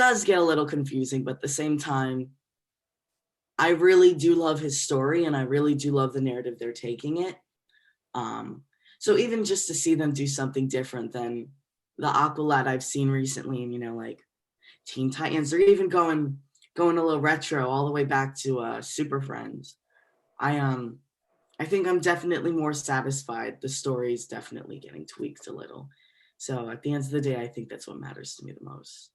does get a little confusing, but at the same time, I really do love his story and I really do love the narrative they're taking it. Um, so even just to see them do something different than the Aqualad I've seen recently, and like Teen Titans, or even going a little retro all the way back to Super Friends. I think I'm definitely more satisfied. The story's definitely getting tweaked a little. So at the end of the day, I think that's what matters to me the most.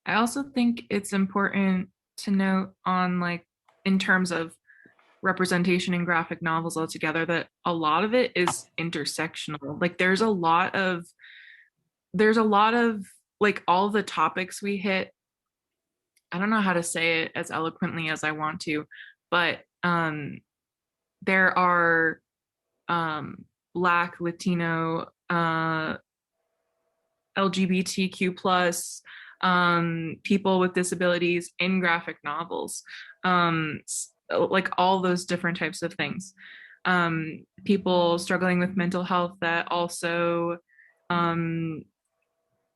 I also think it's important to note on like in terms of representation in graphic novels altogether that a lot of it is intersectional. Like there's a lot of like all the topics we hit. I don't know how to say it as eloquently as I want to, but there are Black, Latino, LGBTQ plus people with disabilities in graphic novels, like all those different types of things. People struggling with mental health that also um,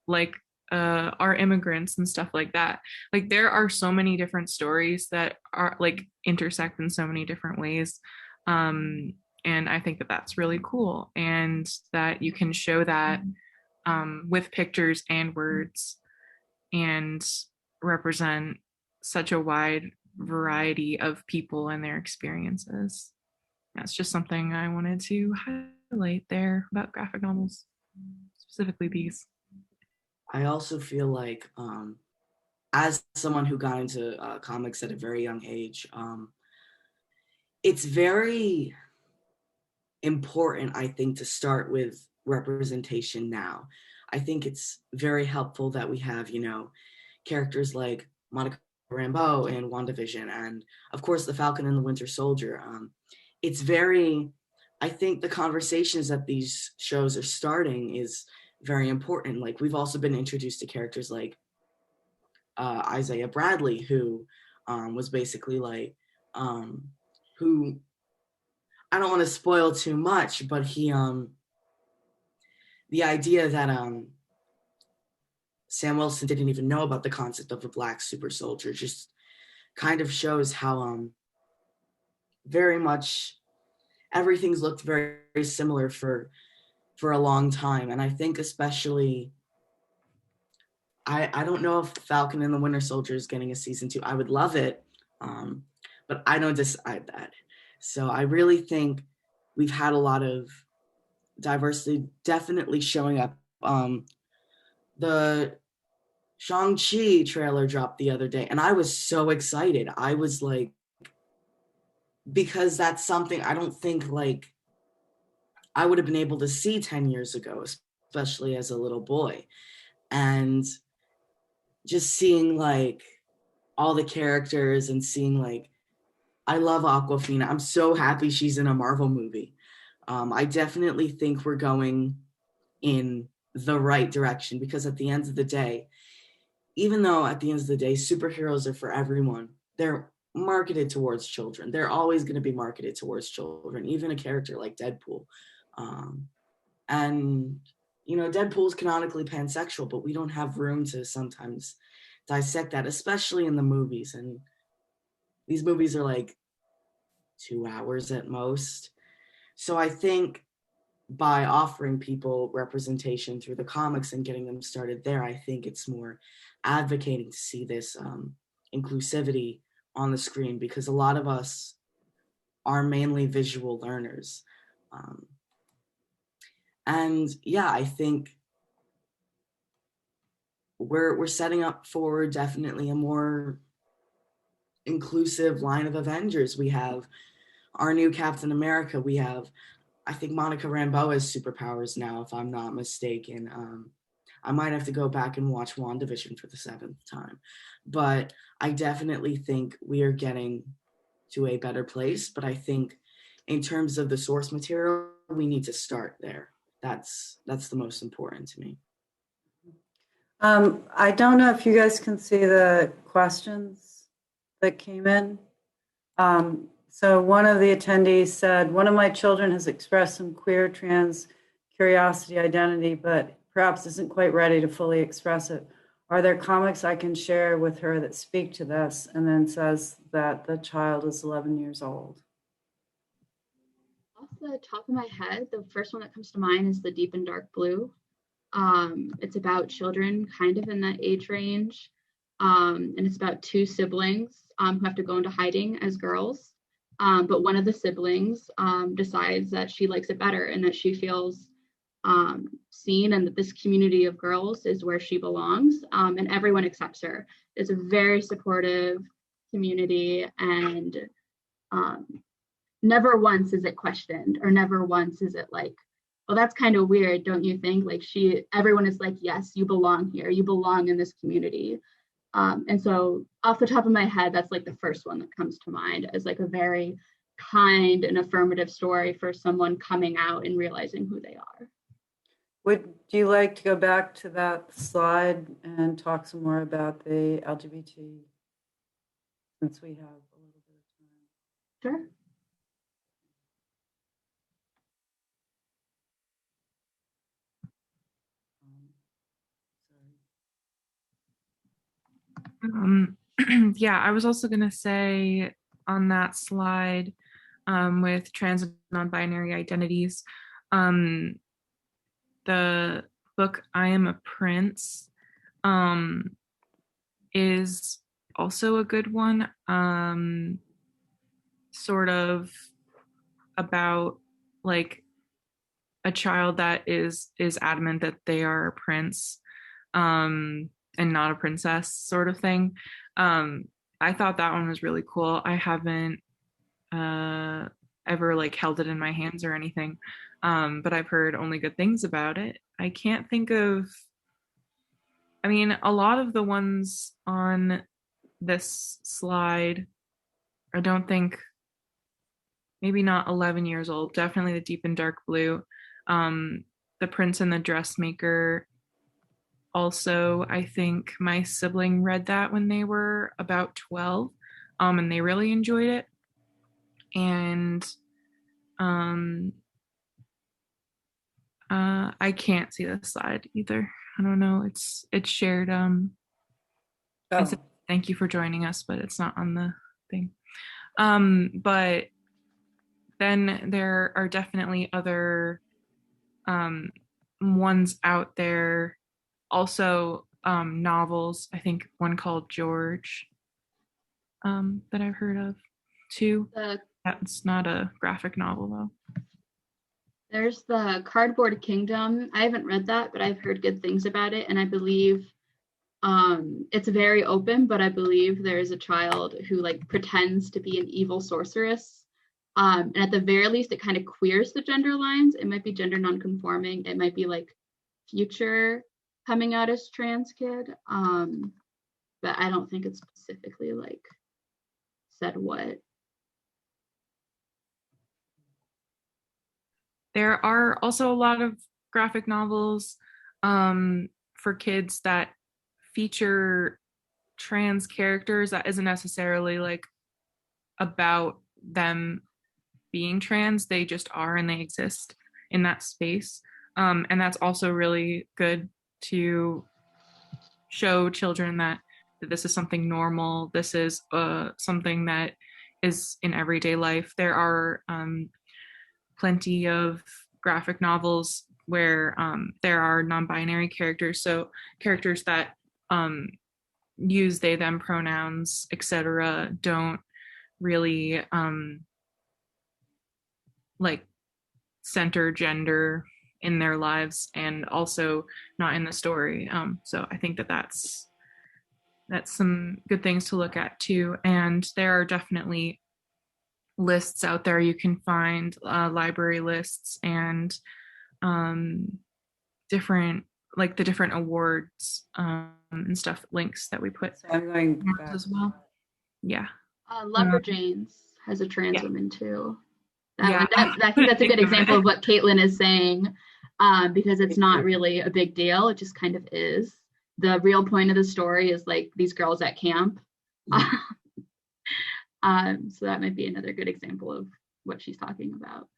like are immigrants and stuff like that. Like there are so many different stories that are like intersect in so many different ways. And I think that that's really cool and that you can show that with pictures and words and represent such a wide variety of people and their experiences. That's just something I wanted to highlight there about graphic novels, specifically these. I also feel like, as someone who got into comics at a very young age, it's very important, I think, to start with representation now. I think it's very helpful that we have, characters like Monica Rambeau in WandaVision, and of course the Falcon and the Winter Soldier. It's very, I think the conversations that these shows are starting is very important. Like we've also been introduced to characters like Isaiah Bradley, who was basically like, who I don't want to spoil too much, but he the idea that Sam Wilson didn't even know about the concept of a black super soldier just kind of shows how very much everything's looked very, very similar for a long time. And I think especially I don't know if Falcon and the Winter Soldier is getting a season 2. I would love it, but I don't decide that. So I really think we've had a lot of diversity definitely showing up. The Shang-Chi trailer dropped the other day, and I was so excited. I was like, because that's something I don't think like I would have been able to see 10 years ago, especially as a little boy. And just seeing like all the characters and seeing like, I love Aquafina. I'm so happy she's in a Marvel movie. I definitely think we're going in the right direction because at the end of the day, even though at the end of the day, superheroes are for everyone, they're marketed towards children. They're always going to be marketed towards children, even a character like Deadpool. Um, and, Deadpool's canonically pansexual, but we don't have room to sometimes dissect that, especially in the movies. And these movies are like 2 hours at most. So I think by offering people representation through the comics and getting them started there, I think it's more advocating to see this inclusivity on the screen because a lot of us are mainly visual learners. And yeah, I think we're setting up for definitely a more inclusive line of Avengers. We have our new Captain America. We have, I think Monica Rambeau has superpowers now, if I'm not mistaken. I might have to go back and watch WandaVision for the 7th time. But I definitely think we are getting to a better place. But I think in terms of the source material, we need to start there. That's the most important to me. I don't know if you guys can see the questions that came in. So one of the attendees said, one of my children has expressed some queer, trans, curiosity identity, but perhaps isn't quite ready to fully express it. Are there comics I can share with her that speak to this? And then says that the child is 11 years old. Off the top of my head, the first one that comes to mind is The Deep and Dark Blue. It's about children kind of in that age range. And it's about two siblings who have to go into hiding as girls. But one of the siblings decides that she likes it better and that she feels seen and that this community of girls is where she belongs, and everyone accepts her. It's a very supportive community, and never once is it questioned, or never once is it like, well, that's kind of weird, don't you think? Like everyone is like, yes, you belong here, you belong in this community. And so off the top of my head, that's like the first one that comes to mind as like a very kind and affirmative story for someone coming out and realizing who they are. Would you like to go back to that slide and talk some more about the LGBT, since we have a little bit of time? Sure. Yeah, I was also going to say on that slide with trans and non-binary identities, the book I Am a Prince is also a good one, sort of about like a child that is adamant that they are a prince and not a princess, sort of thing. I thought that one was really cool. I haven't ever like held it in my hands or anything, but I've heard only good things about it. I can't think of, I mean, a lot of the ones on this slide, I don't think, maybe not 11 years old, definitely The Deep and Dark Blue. The Prince and the Dressmaker. Also, I think my sibling read that when they were about 12, and they really enjoyed it. And I can't see the slide either. I don't know. It's shared. I said thank you for joining us, but it's not on the thing. But then there are definitely other ones out there. Also, novels. I think one called George that I've heard of too. That's not a graphic novel though. There's the Cardboard Kingdom. I haven't read that, but I've heard good things about it, and I believe it's very open, but I believe there is a child who like pretends to be an evil sorceress. And at the very least, it kind of queers the gender lines. It might be gender nonconforming. It might be like future coming out as trans kid. But I don't think it's specifically like said what. There are also a lot of graphic novels for kids that feature trans characters that isn't necessarily like about them being trans. They just are, and they exist in that space. And that's also really good to show children that this is something normal. This is something that is in everyday life. There are plenty of graphic novels where there are non-binary characters, so characters that use they them pronouns, etc., don't really like center gender in their lives, and also not in the story. So I think that's some good things to look at too. And there are definitely lists out there you can find, library lists and different, like the different awards and stuff, links that we put So I'm going back as well. Yeah. Lumberjanes has a trans woman too. Yeah. I think that's a good example of what Caitlin is saying, because it's not really a big deal. It just kind of is. The real point of the story is like these girls at camp. So that might be another good example of what she's talking about.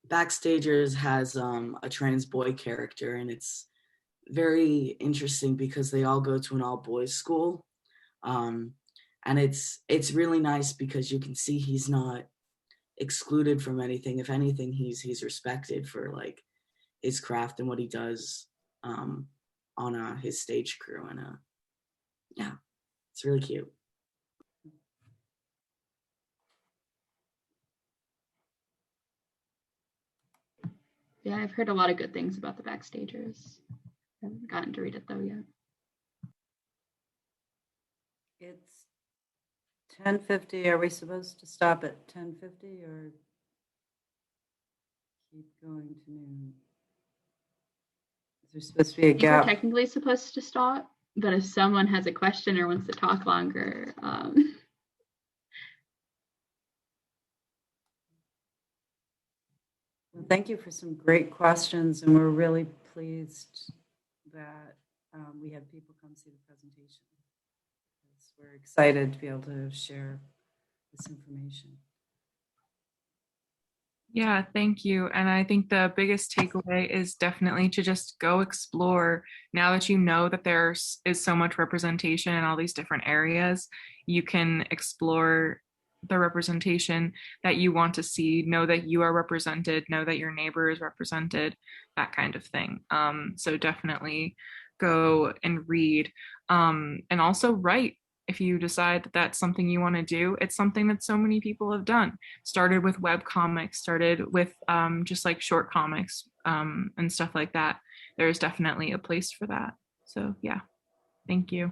Backstagers has a trans boy character, and it's very interesting because they all go to an all boys school. Um, and it's really nice because you can see he's not excluded from anything. If anything, he's respected for like his craft and what he does on his stage crew. And yeah, it's really cute. Yeah, I've heard a lot of good things about the Backstagers. I haven't gotten to read it though yet. It's 10:50. Are we supposed to stop at 10:50 or keep going to noon? Is there supposed to be a I think we're gap? technically supposed to stop, but if someone has a question or wants to talk longer, Well, thank you for some great questions, and we're really pleased that we had people come see the presentation. We're excited to be able to share this information. Yeah, thank you. And I think the biggest takeaway is definitely to just go explore. Now that you know that there is so much representation in all these different areas, you can explore the representation that you want to see, know that you are represented, know that your neighbor is represented, that kind of thing. So definitely go and read, and also write. If you decide that that's something you want to do, it's something that so many people have done. Started with web comics, started with just like short comics and stuff like that. There's definitely a place for that. So yeah, thank you.